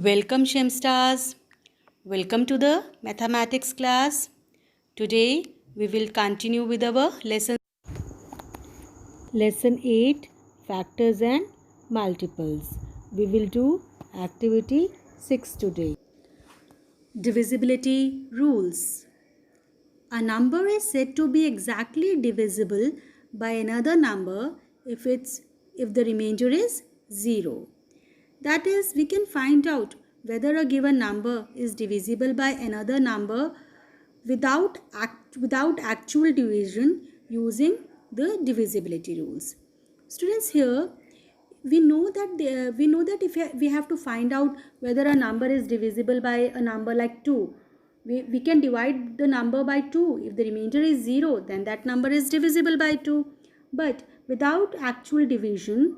Welcome Shemstars. Welcome to the mathematics class. Today we will continue with our lesson 8, factors and multiples. We will do activity 6 today. Divisibility rules. A number is said to be exactly divisible by another number if the remainder is 0. That is, we can find out whether a given number is divisible by another number without actual division using the divisibility rules. Students, here we know that if we have to find out whether a number is divisible by a number like 2, we can divide the number by 2. If the remainder is 0, then that number is divisible by 2. But without actual division,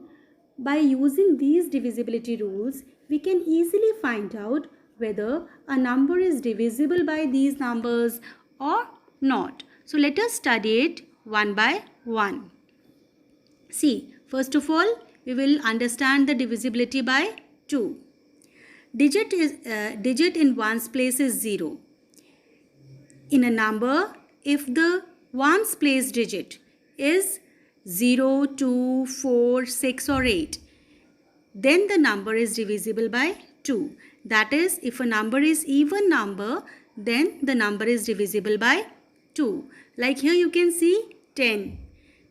by using these divisibility rules, we can easily find out whether a number is divisible by these numbers or not. So let us study it one by one. See, first of all, we will understand the divisibility by 2. Digit in ones place is 0. In a number, if the ones place digit is 0, 2, 4, 6 or 8, then the number is divisible by 2. That is, if a number is even number, then the number is divisible by 2. Like here you can see 10.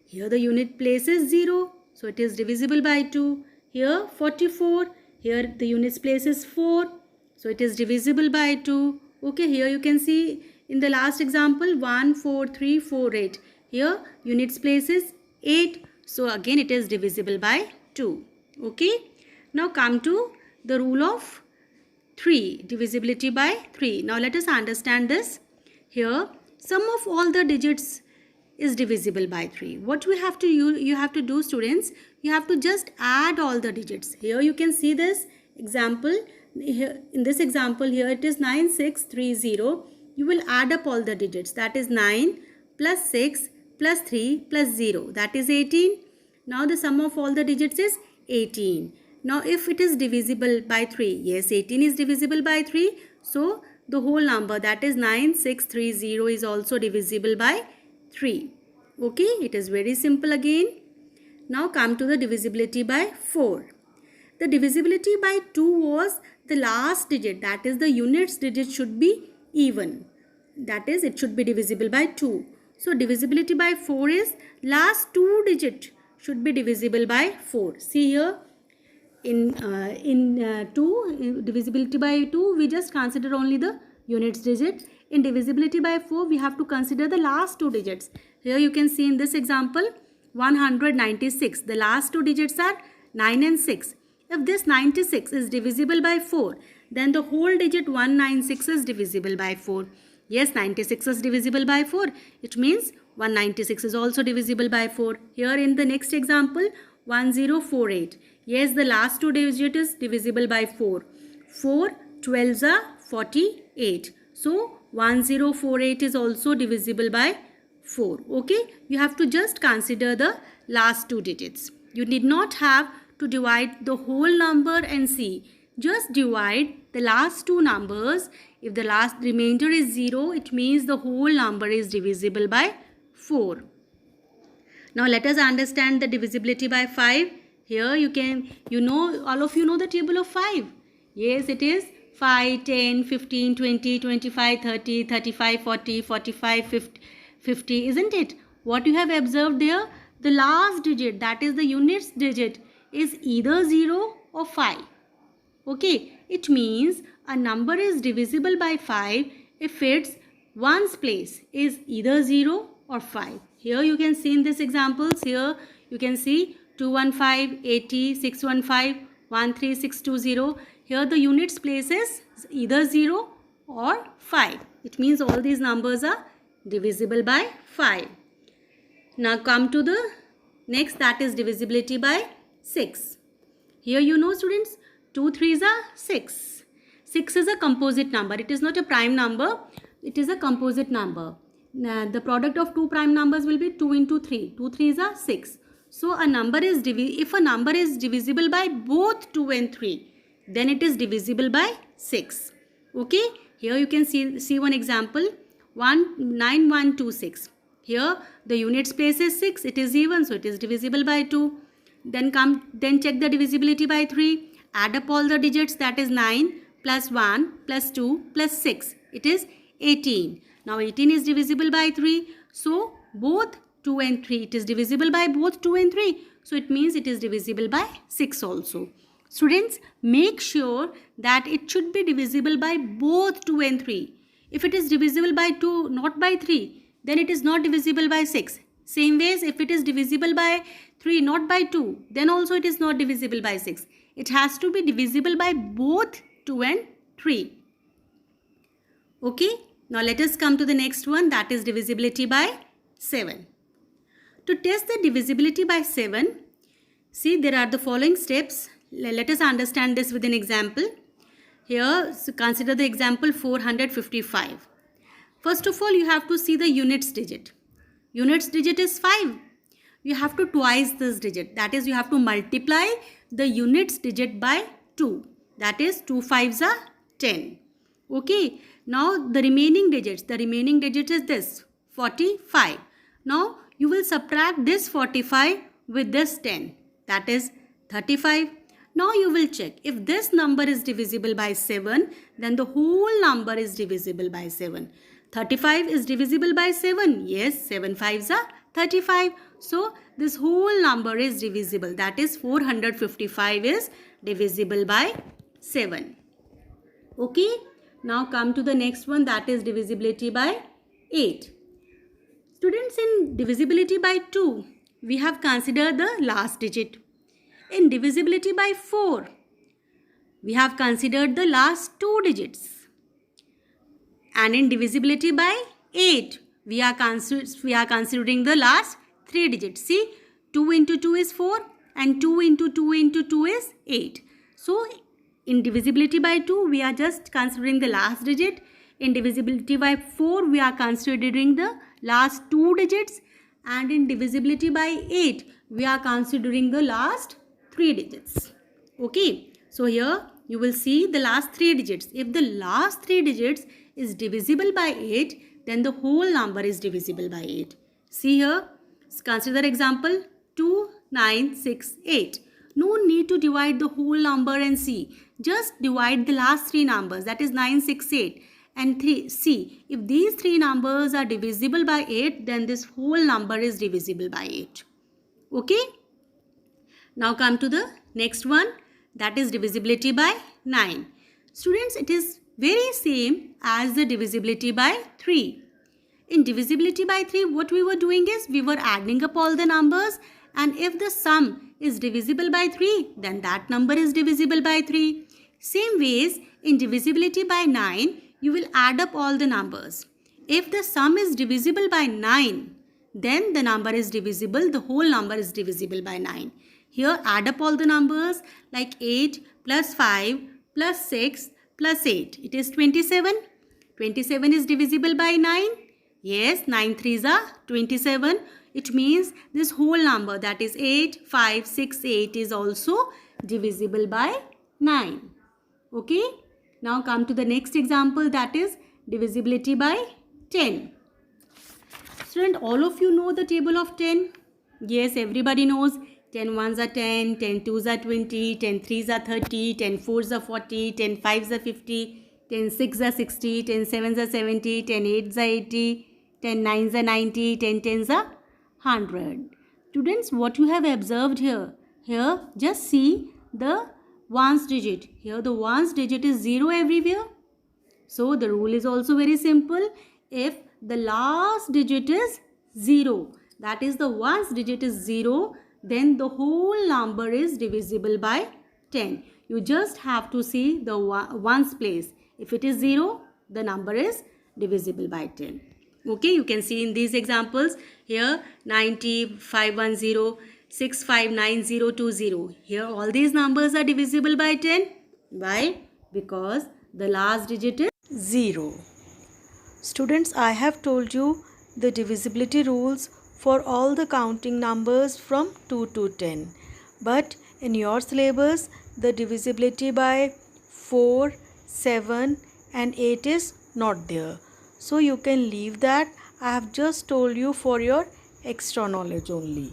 Here the unit place is 0, so it is divisible by 2. Here 44, here the units place is 4, so it is divisible by 2. Okay, here you can see in the last example 1, 4, 3, 4, 8. Here units place is 8, so again it is divisible by 2. Okay, now come to the rule of 3, divisibility by 3. Now let us understand this. Here sum of all the digits is divisible by 3. What we have to you have to do, students, you have to just add all the digits. Here you can see this example. Here, in this example, here it is 9630. You will add up all the digits. That is 9 plus 6 plus 3 plus 0. That is 18. Now the sum of all the digits is 18. Now if it is divisible by 3, yes, 18 is divisible by 3. So the whole number, that is 9630, is also divisible by 3. Okay, it is very simple again. Now come to the divisibility by 4. The divisibility by 2 was the last digit, that is the units digit should be even. That is, it should be divisible by 2. So divisibility by 4 is last 2 digit should be divisible by 4. See here in divisibility by 2, we just consider only the units digit. In divisibility by 4, we have to consider the last 2 digits. Here you can see in this example 196. The last 2 digits are 9 and 6. If this 96 is divisible by 4, then the whole digit 196 is divisible by 4. Yes, 96 is divisible by 4. It means 196 is also divisible by 4. Here in the next example, 1048. Yes, the last 2 digit is divisible by 4. 4 12s are 48. So 1048 is also divisible by 4. Okay, you have to just consider the last 2 digits. You need not have to divide the whole number and see. Just divide the last 2 numbers. If the last remainder is 0, it means the whole number is divisible by 4. Now let us understand the divisibility by 5. Here all of you know the table of 5. Yes, it is 5, 10, 15, 20, 25, 30, 35, 40, 45, 50, isn't it? What you have observed there, the last digit, that is the units digit, is either 0 or 5. Okay, it means a number is divisible by 5 if its ones place is either 0 or 5. Here you can see in this examples, here you can see 215, 80, 615, 13620. Here the units place is either 0 or 5. It means all these numbers are divisible by 5. Now come to the next, that is divisibility by 6. Here you know, students, 2 3s are 6. 6 is a composite number. It is not a prime number. It is a composite number. Now, the product of 2 prime numbers will be 2 into 3. 2 3s are 6. So a number is if a number is divisible by both 2 and 3, then it is divisible by 6. Okay, here you can see one example, 9126. Here the units place is 6, it is even, so it is divisible by 2. Then check the divisibility by 3. Add up all the digits, that is 9 plus 1 plus 2 plus 6. It is 18. Now 18 is divisible by 3. So both 2 and 3, it is divisible by both 2 and 3. So it means it is divisible by 6 also. Students, make sure that it should be divisible by both 2 and 3. If it is divisible by 2, not by 3, then it is not divisible by 6. Same ways, if it is divisible by 3, not by 2, then also it is not divisible by 6. It has to be divisible by both 2 and 3. Okay, now let us come to the next one, that is divisibility by 7. To test the divisibility by 7, see, there are the following steps. Let us understand this with an example. Here, so consider the example 455. First of all, you have to see the units digit. Units digit is 5. You have to twice this digit. That is, you have to multiply the units digit by 2. That is, 2 5s are 10. Okay. Now, the remaining digit is this, 45. Now, you will subtract this 45 with this 10. That is 35. Now you will check if this number is divisible by 7, then the whole number is divisible by 7. 35 is divisible by 7. Yes, 7 5s are 35. So this whole number is divisible. That is 455 is divisible by 7. Okay. Now come to the next one, that is divisibility by 8. Students, in divisibility by 2, we have considered the last digit. In divisibility by 4, we have considered the last 2 digits. And in divisibility by 8, we are considering the last 3 digits. See, 2 into 2 is 4 and 2 into 2 into 2 is 8. So, in divisibility by 2, we are just considering the last digit. In divisibility by 4, we are considering the last 2 digits. And in divisibility by 8, we are considering the last 3 digits. Okay. So here you will see the last 3 digits. If the last 3 digits is divisible by 8, then the whole number is divisible by 8. See here. Consider example 2968. No need to divide the whole number and see. Just divide the last 3 numbers, that is 968 and 3. See, if these 3 numbers are divisible by 8, then this whole number is divisible by 8. Okay. Now come to the next one, that is divisibility by 9. Students, it is very same as the divisibility by 3. In divisibility by 3, what we were doing is we were adding up all the numbers, and if the sum is divisible by 3, then that number is divisible by 3. Same ways, in divisibility by 9, you will add up all the numbers. If the sum is divisible by 9, then the number is divisible, the whole number is divisible by 9. Here, add up all the numbers like 8 plus 5 plus 6 plus 8. It is 27. 27 is divisible by 9. Yes, 9 3s are 27. It means this whole number, that is 8, 5, 6, 8 is also divisible by 9. Okay. Now come to the next example, that is divisibility by 10. Student, all of you know the table of 10. Yes, everybody knows. 10 1s are 10, 10 2s are 20, 10 3s are 30, 10 4s are 40, 10 5s are 50, 10 6s are 60, 10 7s are 70, 10 8s are 80, 10 9s are 90, 10 10s are 100. Students, what you have observed here? Here, just see the ones digit. Here, the ones digit is 0 everywhere. So, the rule is also very simple. If the last digit is 0, that is the ones digit is 0, then the whole number is divisible by 10. You just have to see the ones place. If it is 0, the number is divisible by 10. Okay, you can see in these examples here 90, 510, 659020. Here all these numbers are divisible by 10. Why? Because the last digit is 0. Students, I have told you the divisibility rules for all the counting numbers from 2 to 10. But In your syllabus, the divisibility by 4, 7 and 8 is not there. So you can leave that. I have just told you for your extra knowledge only.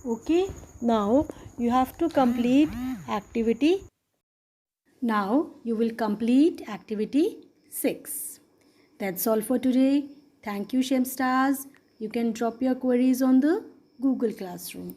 Okay, now you have to complete activity. Now you will complete activity 6. That's all for today. Thank you, Shemstars. You can drop your queries on the Google Classroom.